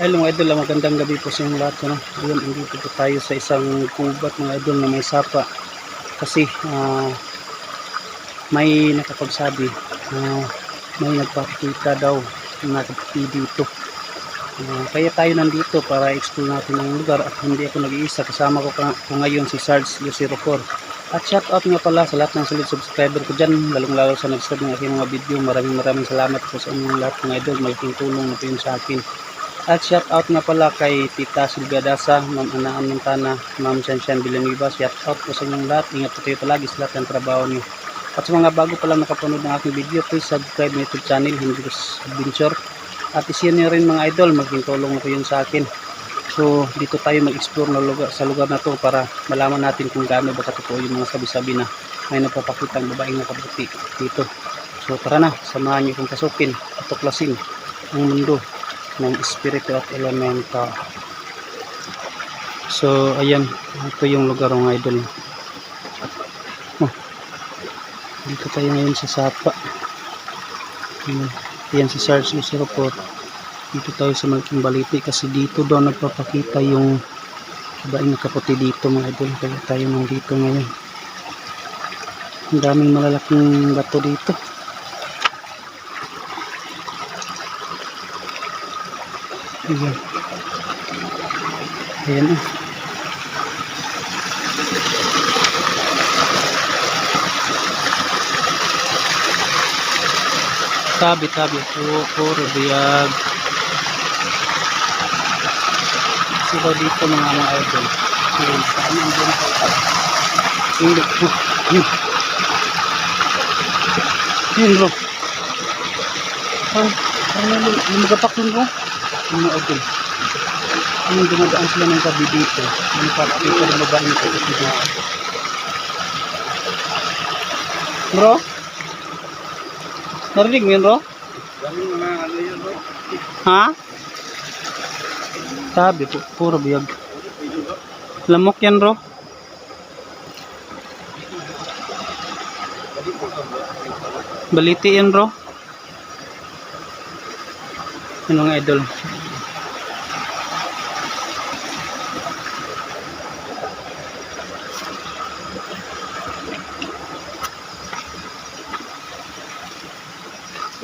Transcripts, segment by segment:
Hello mga idol, magandang gabi po sa inyong lahat. Ayun, andito po tayo sa isang kubat mga idol na may sapa. Kasi may nakapagsabi may nagpapakita daw na dito. Kaya tayo nandito para explore natin ang lugar at hindi ako nag-iisa. Kasama ko ngayon si Sarge 004. At shout out nga pala sa lahat ng solid subscriber ko dyan, lalong-lalo sa nag-sub ng aking mga video. Maraming salamat po sa inyong lahat mga idol. Malaking tulong na po yun sa akin. At shout out nga pala kay Tita Silvia Dasa, Ma'am Anaan Montana, Ma'am Shanshan Villanueva. Shout out po sa inyong lahat. Ingat po kayo palagi sa lahat ng trabaho niyo. At sa mga bago pa lang nakapanood ng aking video, please subscribe my YouTube channel, Hendrix Adventure. At i-share niyo rin mga idol, maging tulong na po yun sa akin. So dito tayo mag-explore sa lugar na to para malaman natin kung gaano ba katotoo yung mga sabi-sabi na may napapakita ang babaeng nakaputi dito. So tara na, samahan niyo kong pasukin at tuklasin ang mundo ng espiritu at elemento. So ayan, ito yung lugar ng idol. Dito tayo ngayon sa sapa. Ayan si Sarge 004. Dito tayo sa Malaking Baliti kasi dito daw nagpapakita yung babaeng nakaputi dito mga idol. Kaya tayo nandito ngayon. Ang daming malalaking bato dito. Ayan. Ayan o. Tabi puro biyag. Sila dito mga idol. Ayan. Saan ang dyan po? Ayan bro. Parang lumagapak yun bro. Mga idol. Anong dumadaan sila ng gabi dito? Ano papakita ng babae nito dito? Bro? Narinig mo yun bro? Daming mga ano yun bro? Ha? Sabi po, puro biyag. Lamok yan bro? Baliti yan bro? Yan mga idol.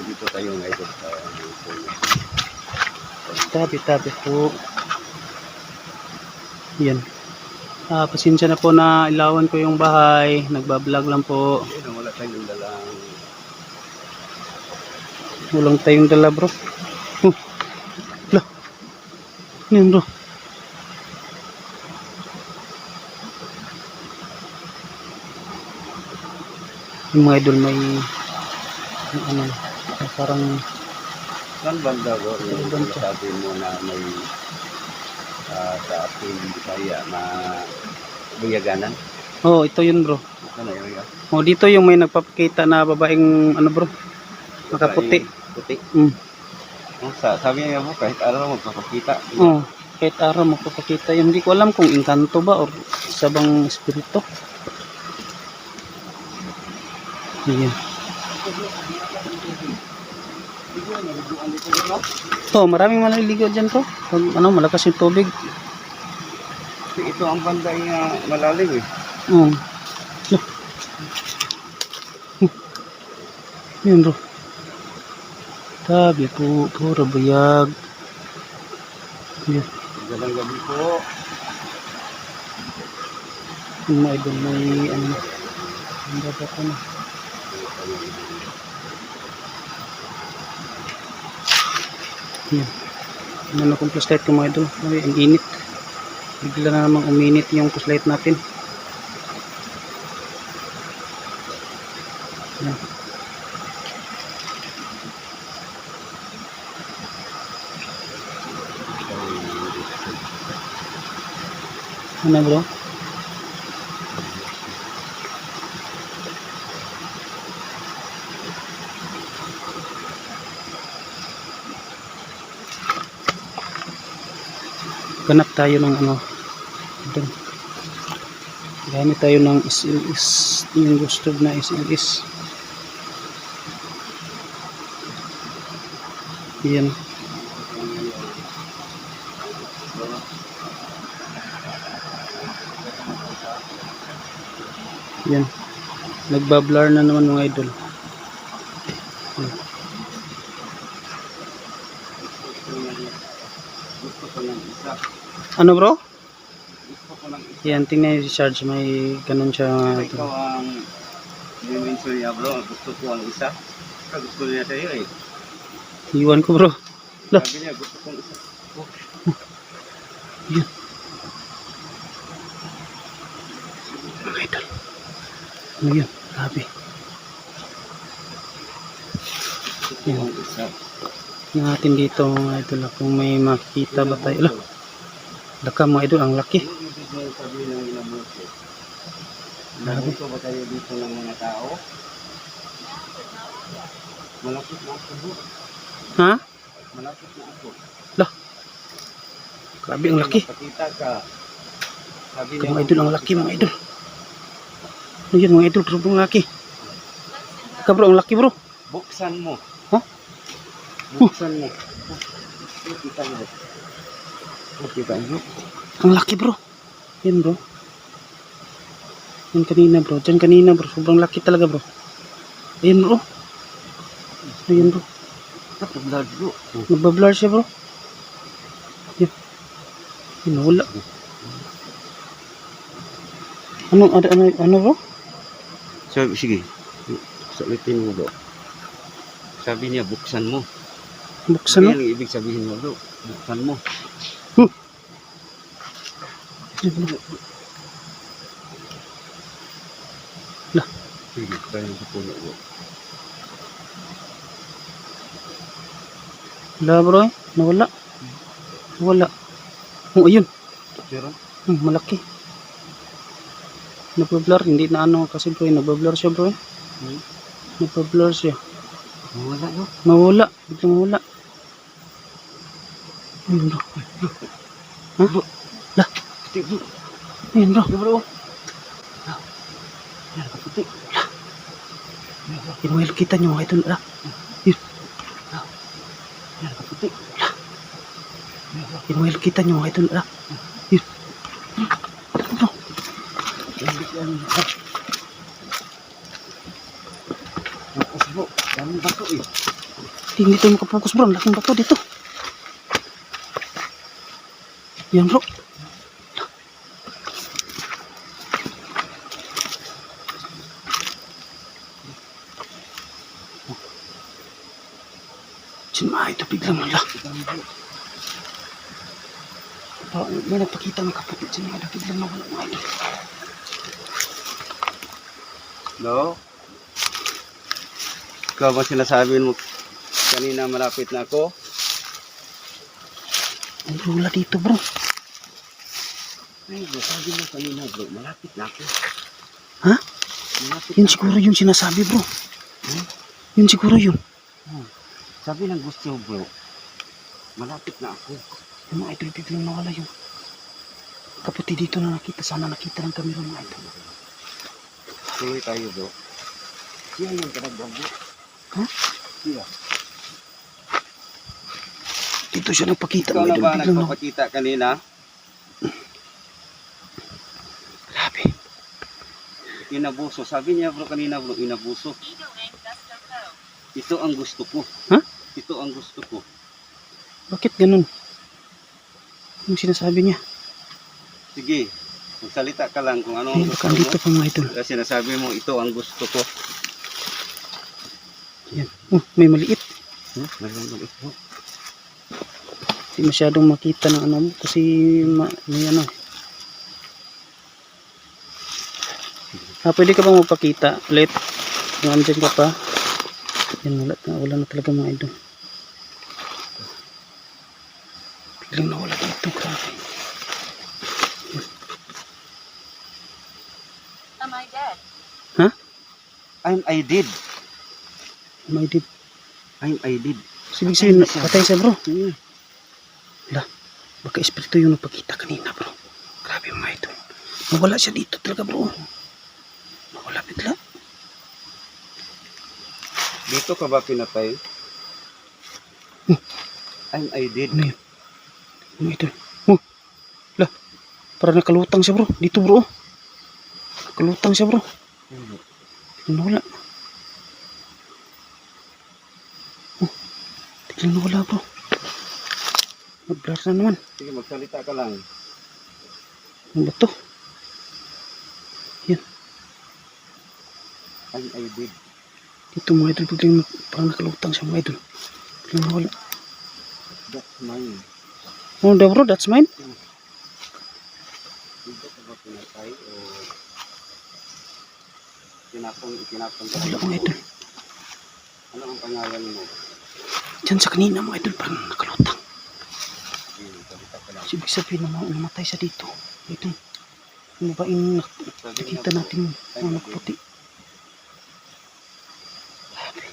Dito tayo ngayon sa Tabi po. Yan. Pasensya na po na ilawan ko yung bahay. Nagbablog lang po. wala tayong dalang Walang tayong dala bro. Lah. Yan bro. Yung mga idol may ano, parang saan banda bro? Yung sabi mo na may sa ating Bisaya na buyaganan. oh, ito yun bro. Ano yun? Oh, dito yung may nagpapakita na babaeng ano bro, nakaputi. Puti. Mm. Sabi niya mo kahit araw magpapakita. Oh, kahit araw magpapakita. Hindi ko alam kung engkanto ba or isa bang espiritu. Ayan. Oh, maraming maliligo dyan bro. Pag ano, malakas yung tubig. Ito ang banda niya malalim eh. Yun bro. Tabi po, puro bayag. Yan. Magandang gabi po. Yung mga idol may ano. Ang dapat ano. Yan. Ano kung flashlight ko mga idol. Ay, ang init. Bigla na namang uminit yung flashlight natin. Yan. Ano bro? Ganap tayo ng ano. Gamit tayo ng SLS. Yung gusto na SLS. Yan. Yan. Nagbablur na naman mga idol. Gusto ko ng isa. Ano bro? Gusto ko ng isa. Yan, tingnan yung charge. May ganun siya mga Pero idol. ikaw ang dimension niya bro. Gusto ko ang isa. Gusto niya sa'yo eh. Iwan ko bro. Lah. Sabi niya gusto kong isa. Oh. Yan. Mga idol. Ano yun? Grabe. Gusto ko ang isa. Tingnan natin dito mga idol. Kung may makikita ba tayo. Lah. Laka mga idol. Ang laki. Yung ibig mo sabihin ng inabuso. Grabe. Inabuso ba tayo dito ng mga tao? Malapit na ako bro. Ha? Malapit na ako. Grabe ang laki. Pakita ka. Sabi Ito, mga idol. Ang laki mga idol. Ano yun mga idol? Grabe ang laki. Ika bro. Ang laki bro. Buksan mo. Ha? Buksan mo. Kita mo. Kita mo. Ang laki bro. Yan bro. Yan kanina bro. Diyan kanina bro. Sobrang laki talaga bro. Ayan bro. Ayan bro. Blood bro. Nagbablur siya bro. Yan. Yan wala. Ano bro? Sabi, sige. Sabitin mo bro. Sabi niya buksan mo. Buksan no? Ano yung ibig sabihin mo bro? Buksan mo. Yan bro. Lah. Sige, tayo sa puno bro. Wala bro eh. Nawala. Nawala. Oh ayun. Pero, Malaki. Nagbablur. Hindi na ano kasi bro. Nagbablur siya bro eh. Nagbablur siya. wala bro. Mawala. Biglang mawala. Ayun bro. Ha? Lah. Puti bro. Ayun bro. Bro. Yan, puti. Yung mga kita nyo mga idol. Lah. Yun. Yan, puti. Yung mga kita nyo mga idol. Lah. Yun. Bro. Tapos bro, daming bato eh. Hindi tayo makapokus bro. Ang laking bato dito. Yan bro. Sinma ito biglang wala. May nagpakita ng kaputi dyan mga idol. Biglang nawala mga idol. No? Ikaw ba sinasabi mo kanina malapit na ako? Ang wala dito bro. Ay bro, sabi mo kanina bro, malapit na ako. Ha? Malapit Yun na siguro yung sinasabi bro. Yun siguro yun. ako. Sabi ng gusto bro, malapit na ako. Yung mga idol biglang nawala yung kaputi dito na nakita. Sana nakita ng kamera mga idol. Tuloy tayo bro. Siya yung talaga bro. Ha? Siya. Dito siya nagpakita Ikaw mga na idol. ba Biglang nawala. nagpapakita kanina? Grabe. Inabuso. Sabi niya bro kanina bro, inabuso. Ito ang gusto ko. Ha? Ito ang gusto ko. Bakit ganun? Yung sinasabi niya. Sige, magsalita ka lang kung ano ang Ayun, gusto baka dito mo. pa mga idol. Kasi sinasabi mo, ito ang gusto ko. Yan. May maliit. Meron ba ito? Hindi masyadong makita ng ano mo. Kasi may ano. Pwede ka bang magpakita ulit? Kung andyan ka pa. Yan, wala na talaga mga idol. Biglang nawala dito. Grabe. Am I dead? I did. May did. I did. Ibig sabihin, patay siya bro. Hmm. Baka espiritu yung nagpakita kanina bro. Grabe mga idol. Nawala siya dito talaga bro. Nawala bigla. Dito ka ba pinatay? I did. Ano yun? Mga idol. Parang nakalutang siya bro. Dito bro. Nakalutang siya bro. Biglang nawala. Oh, biglang nawala bro. Mag-blur na naman. Sige, magsalita ka lang. Ano ba to? Yan. I did. Dito mga idol, biglang parang nakalutang siya mga idol. Biglang nawala. That's mine. Oh, da bro, that's mine. Hindi ka ba pinatay o itinapon ka? Wala mga idol. Ano ang pangalan mo? Diyan sa kanina mga idol, parang nakalutang. Sige, salita ka lang. So, ibig sabihin na namatay siya dito. Ito. Ano ba yung nakikita natin yung nagputi? Grabe.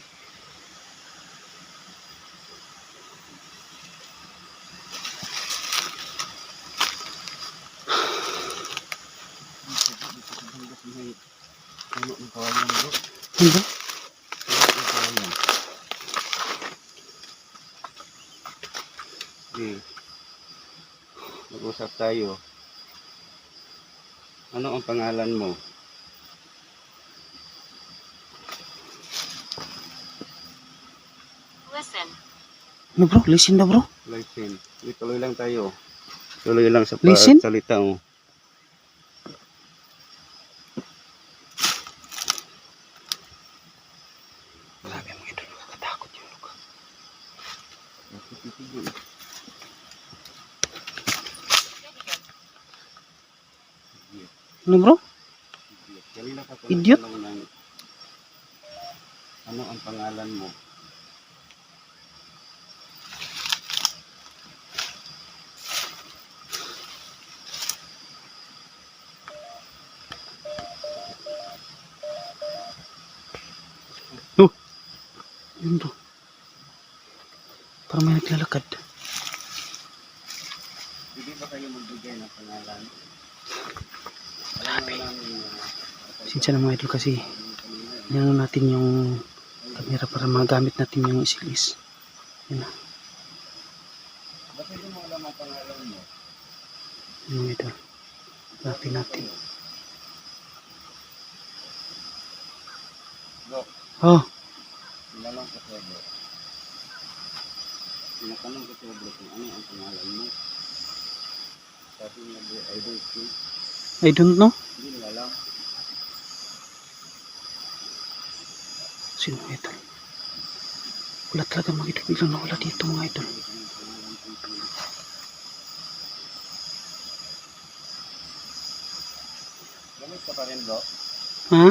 Ano ang kawalan mo? Ano ba? Ano ang kawalan? Sige. Mag-usap tayo. Ano ang pangalan mo? Listen. Ano bro? Listen na bro. Listen. Tuloy lang tayo. Tuloy lang sa Listen? salita mo. Grabe mga idol, nakakatakot yung lugar. Ano bro? Kanina ka pa Idiot? nagtanong ng ano ang pangalan mo? Yun bro. Parang may naglalakad. Hindi ba kayo magbigay ng pangalan? Alam naman namin na Sinsya na mga idol kasi inano natin yung camera para magamit natin yung SLS. Yan na. bakit hindi mo alam ang pangalan mo? Yung mga idol. Hanapin natin. Dok, Oh, tinanong ko sa Dok. Tinatanong ko sa Dok kung ano ang pangalan mo. Sabi niya, bro, I don't know. I don't know. Hindi nila alam. Sino mga idol? Wala talaga mga idol. Biglang nawala dito mga idol. Gamit ka pa rin, Dok? Ha?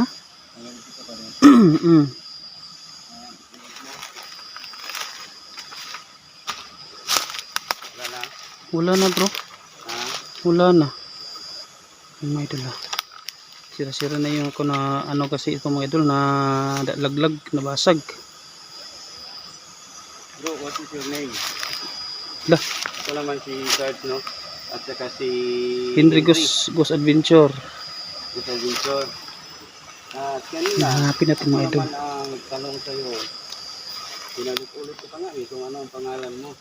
Gamit ka pa rin. Wala na? Wala na bro. Ha? Wala na. Yung mga idol ha. Sira-sira na yung ako na ano kasi ito mga idol na laglag, nabasag. Bro, what is your name? Lah, Ako naman si Sarge, no? At saka si Henry Ghost Adventure. Gus Adventure. At kanina, Hanapin natin mga ako idol. naman ang tanong sa'yo. Pinalit-ulit ko pa nga eh, kung ano ang pangalan mo.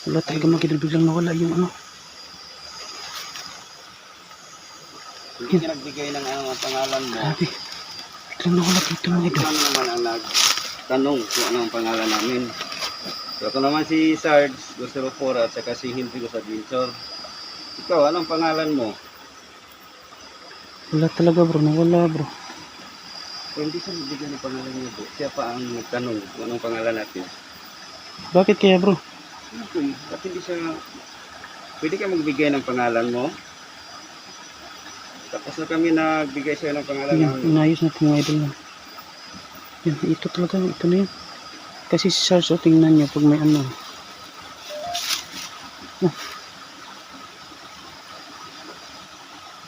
Wala talaga mga idol. Biglang nawala yung ano. Hindi ka nagbigay ng ano ang pangalan mo. Grabe. Biglang nawala dito mga idol. Ano naman ang nagtanong kung ano ang pangalan namin. So ako naman si Sarge Gus at saka si Henry Gus Adventure. Ikaw, anong pangalan mo? Wala talaga bro. Nawala bro. Kung hindi siya nagbigay ng pangalan niyo, bro, siya pa ang nagtanong kung anong pangalan natin. Bakit kaya bro? Okay, ba't hindi siya... Pwede ka magbigay ng pangalan mo? Tapos na kami nagbigay sa'yo ng pangalan Yan. namin. Inayos natin mga idol na. Yan. Ito talaga. Ito na yun. Kasi si Sarge o tingnan nyo pag may ano. Oh.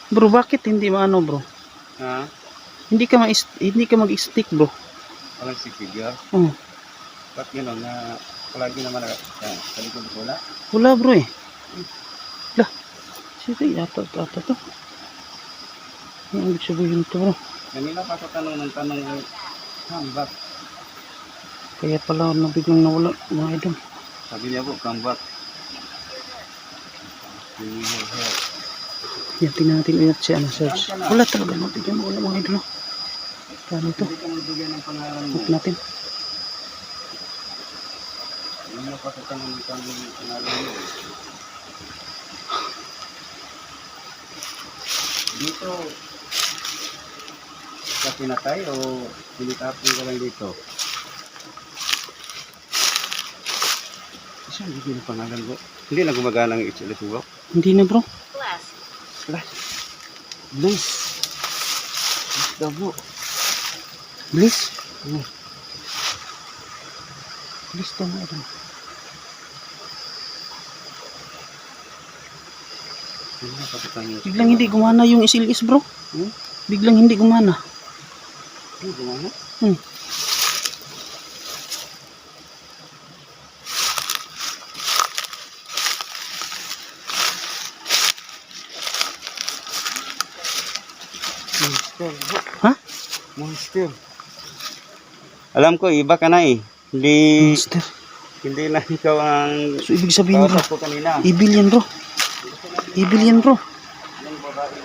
Bro, bakit hindi maano bro? Ha? Hindi ka mag-stick bro. Walang si figure? Oh. Ba't gano'n na palagi naman sa likod ko wala? Wala bro eh. Lah. Sige, yata to. Ano ibig sabihin ito bro? Kanina pa ako tanong ng tanong ng comeback. Kaya pala biglang nawala mga idol. Sabi niya po, comeback. Bring me your hair. Yan, tingnan natin ulit si ano, search. Wala talaga, no? Tingnan mo, wala mga idol. Paano ito? Hindi ka magbigay ng pangalan mo. Hook natin. Hindi mo pa tatanong ng pangalan mo. Dito, sa pinatay o pinitapin ka lang dito? Saan hindi yung pangalan mo? Hindi na gumagana ang HLS mo? Hindi na bro. Bliss daw bro. Bliss. Hmm. Bliss daw mga idol. Hindi na patatangin. Biglang hindi gumana yung SLS bro. Hmm? Biglang hindi gumana. Hindi gumana? Hmm. Monster bro. Ha? Monster. Alam ko, iba ka na eh. Monster. Hindi na ikaw ang So ibig sabihin bro, kausap ko kanina. evil yan bro. Evil yan bro. Yung babae,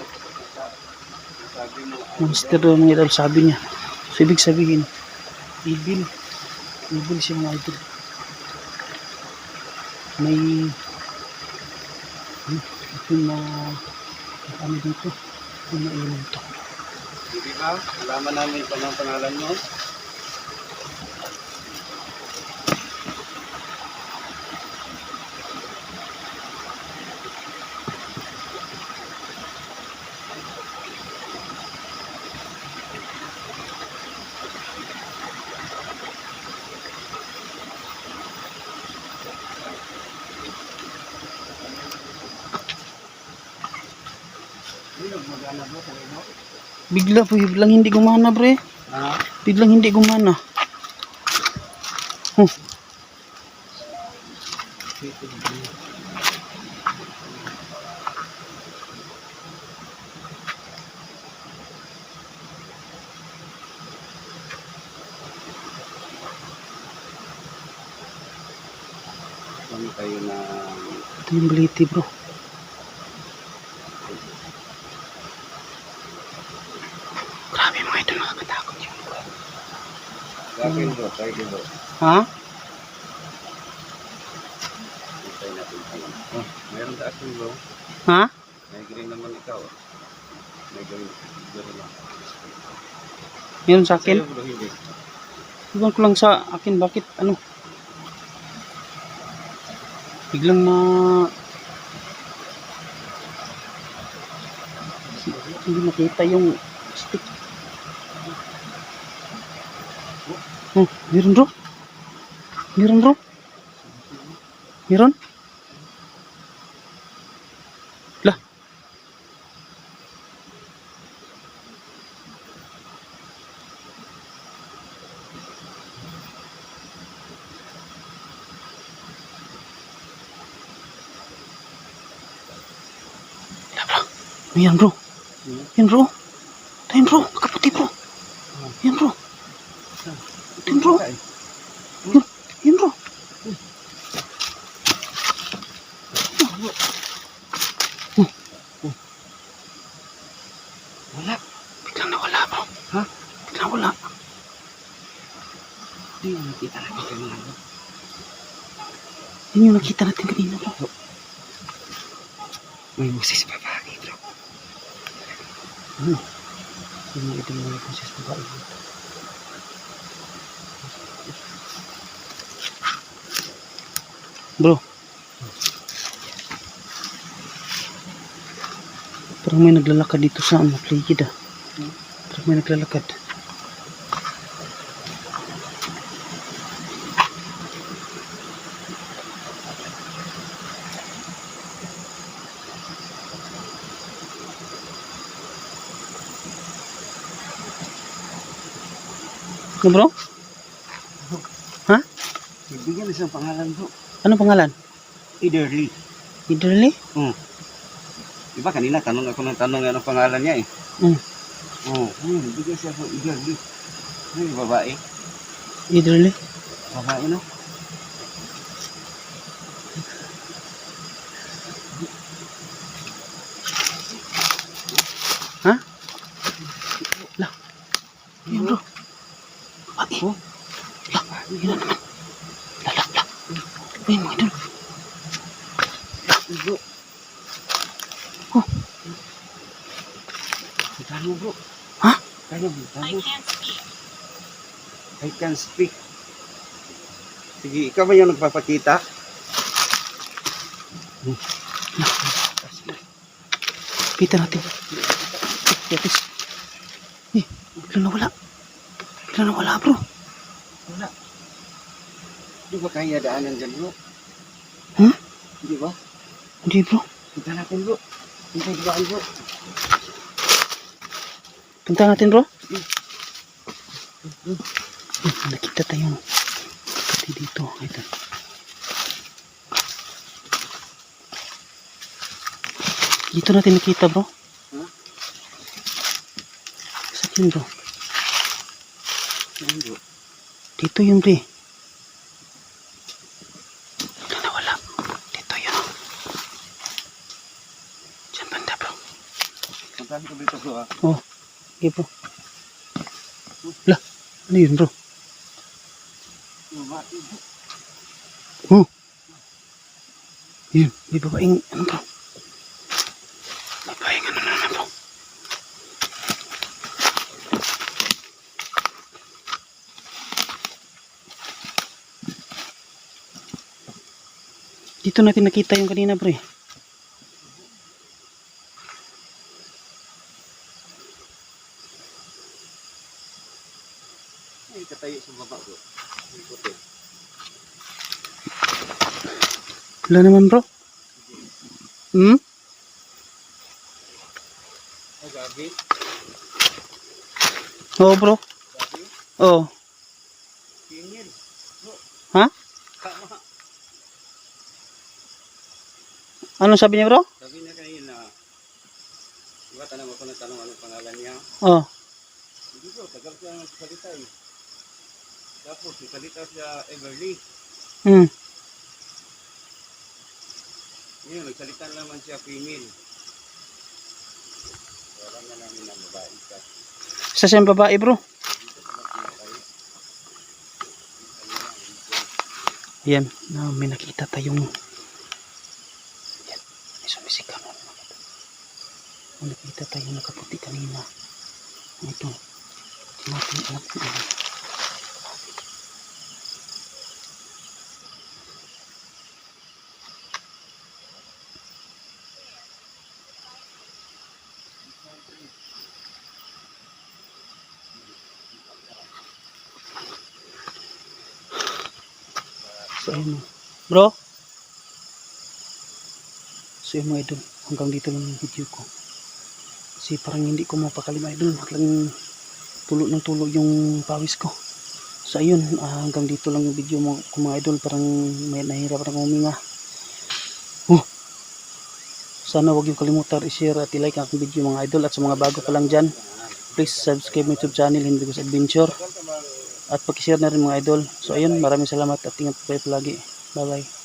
sabi mo, Monster daw mga idol sabi niya. So ibig sabihin, evil. Evil siya mga idol. May ito na kami dito. Ito na ilan to. di ba? Alaman namin kung anong pangalan mo. Magana bro, sabi mo? Biglang hindi gumana bre. Ah, Biglang hindi gumana. kami kayo na Ito yung baliti bro. Grabe mga idol, nakakatakot yun. gagawin bro, tayo bro. Ha? Hintay natin tayo. Oh, mayroon sa akin bro. Ha? May green naman ikaw. May green lang. Meron sa akin? Sa'yo bro, hindi. Iwan ko lang sa akin, bakit ano? Biglang hindi nakita yung stick. Oh, meron bro? Meron bro? Meron? Lah. Ayan bro. Yan bro. Ayan bro. Kakaputi bro. Yan bro. Yan bro. Yan bro. Wala. Biglang nawala bro. Ha? Biglang wala. Hindi mo nakita natin kanina bro. Yan yung nakita natin kanina bro. May musis babae bro. Yan yung ito yung proses babae. Bro. Parang may naglalakad dito sa ano, playid ah. Parang may naglalakad. Ano bro? Ha? Bigyan na siyang pangalan bro. Ano pangalan? Iderly. Iderly? Diba kanina tanong ako ng tanong anong pangalan niya eh. Hmm. Bigyan siya bro, Iderly. Ay, babae. Iderly? Babae no? Yun na naman. Lalakla. Ayun mga idol. Bro. Oh. Tayo bro. Ha? Tayo. I can speak. Sige, ikaw ba yung nagpapakita? Kita natin. Yatis. Eh, bigla nawala. Bigla nawala bro. Wala. Di ba kaya daanan dyan bro? Hmm? Di ba? Hindi bro. Punta natin bro. Punta daan bro. Punta natin bro. Nakita tayong pati dito. Ito. Dito natin nakita bro. Ha? Saan bro? Saan bro? Dito yun pre. Wala na wala. Dito yun. Diyan banda bro. Puntahan ko dito bro ha. Oh. Okay bro. Lah. Ano yun bro? Mati bro. Oh. Yun. May babaeng ano bro? Babaeng ano na bro? Dito natin nakita yung kanina bro eh. Ay, katayo sa baba bro. May puti. Wala naman bro. Hmm? Ay, gabi. Oo bro. Gabi. Oo. Tingin. Bro. Ha? Tama. Anong sabi niya bro? Sabi na kanina. Diba tanong ako ng tanong anong pangalan niya? Oo. Hindi bro, tagal siya nagsalita eh. Tapos, nagsalita siya Everly. Hmm. Ngayon, nagsalita naman siya female. Wala na namin ang babae ka. Isa siyang babae bro. Ayan. May nakita tayong may sumisigaw na naman ito. May nakita tayong nakaputi kanina. Ito. Hindi natin alam kung ano. So ayun bro. So yun mga idol, hanggang dito lang yung video ko. Kasi parang hindi ko mapakali mga idol, lang tulo ng tulo yung pawis ko. So ayun, hanggang dito lang yung video ko mga idol, parang may nahirap na huminga. Sana huwag yung kalimutan i-share at i-like ang aking video mga idol. At sa mga bago pa lang dyan, please subscribe my YouTube channel Hendricos Adventure. At pag-share na rin mga idol. So ayun, maraming salamat at ingat po kayo palagi. Bye bye.